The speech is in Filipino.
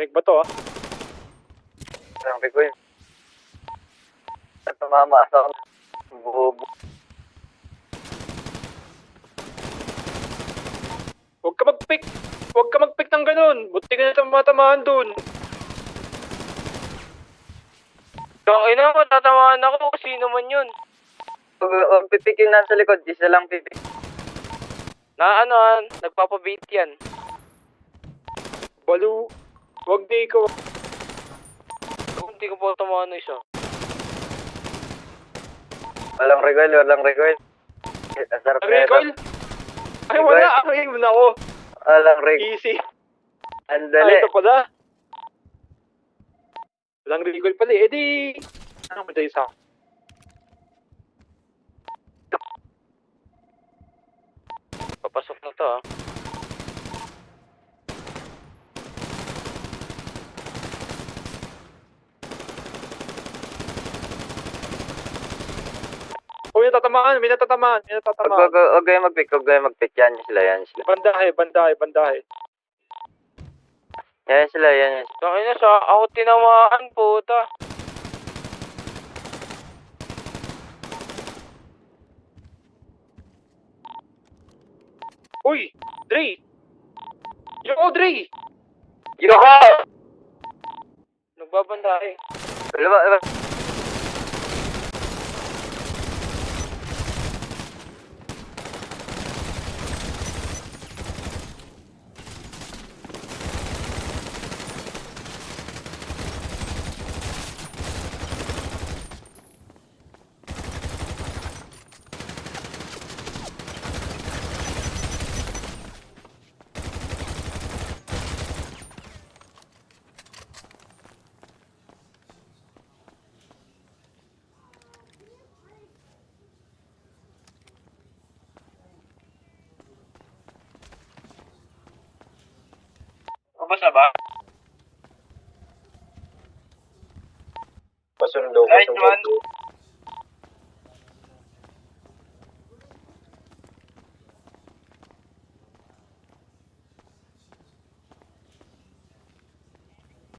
Rinig ba to, ah? Sabi ko yun. Tumama sa bubo. Huwag ka mag-pick! Huwag ka mag-pick ng ganun! Buti ka na matamaan dun! Tangin na, matatamaan ako. Sino man yun? Huwag pipikin na sa likod, isa lang pipik. Nagpapabait yan. Balu! Huwag di ikaw. Hindi ko po tamaan na isa. Walang recoil. Asarap na ito. Recoil? Ay, wala! Ay, muna ako! Walang recoil. Easy! Andali. Ay, ito pala! Walang recoil pala eh. Di... Ano ba tayo sa... Papasok na to, ah. Oh, may natatamaan! Huwag kayo mag-pick. Yan sila. Bandahe. Yan sila. Tangin na, ako tinamaan, puta. Uy! Dre! Yo, Dre! Yoko! Nagbabanda eh. Diba? Ubus na ba? Pasundo Right, man.